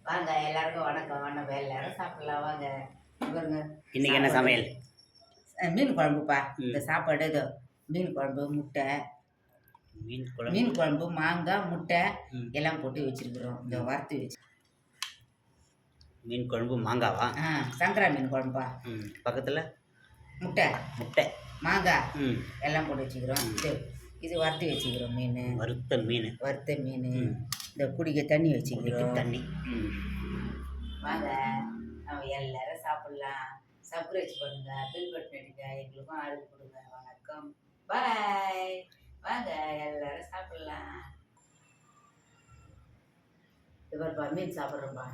வாங்க எல்லாருக்கும் வணக்கம். நம்ம எல்லாரும் சாப்பிடலாம் வாங்க. பாருங்க இன்னைக்கு என்ன சமையல்? மீன் குழம்புப்பா. இந்த சாப்பாடு இதோ மீன் குழம்பு, முட்டை, மீன் குழம்பு, மாங்காய், முட்டை எல்லாம் போட்டு வச்சிருக்கிறோம். இந்த வறுத்து வச்சு மீன் குழம்பு மாங்காவா? சங்கரா மீன் குழம்புப்பா. பக்கத்தில் முட்டை முட்டை மாங்காய் எல்லாம் போட்டு வச்சுக்கிறோம். இது வறுத்து வச்சுக்கிறோம். வறுத்த மீன் இந்த குடிக்க தண்ணி வச்சுக்கிறோம். தண்ணி வாங்க நம்ம எல்லாரும் சாப்பிடலாம். சப்ஸ்கிரைப் பண்ணுங்க, பில் பட்டன் அடிங்க, எங்களுக்கும் ஆதரவு கொடுங்க. வணக்கம், பாய். வாங்க எல்லாரும் சாப்பிடலாம். இது பாருப்பா மீன் சாப்பிட்றோம்ப்பா.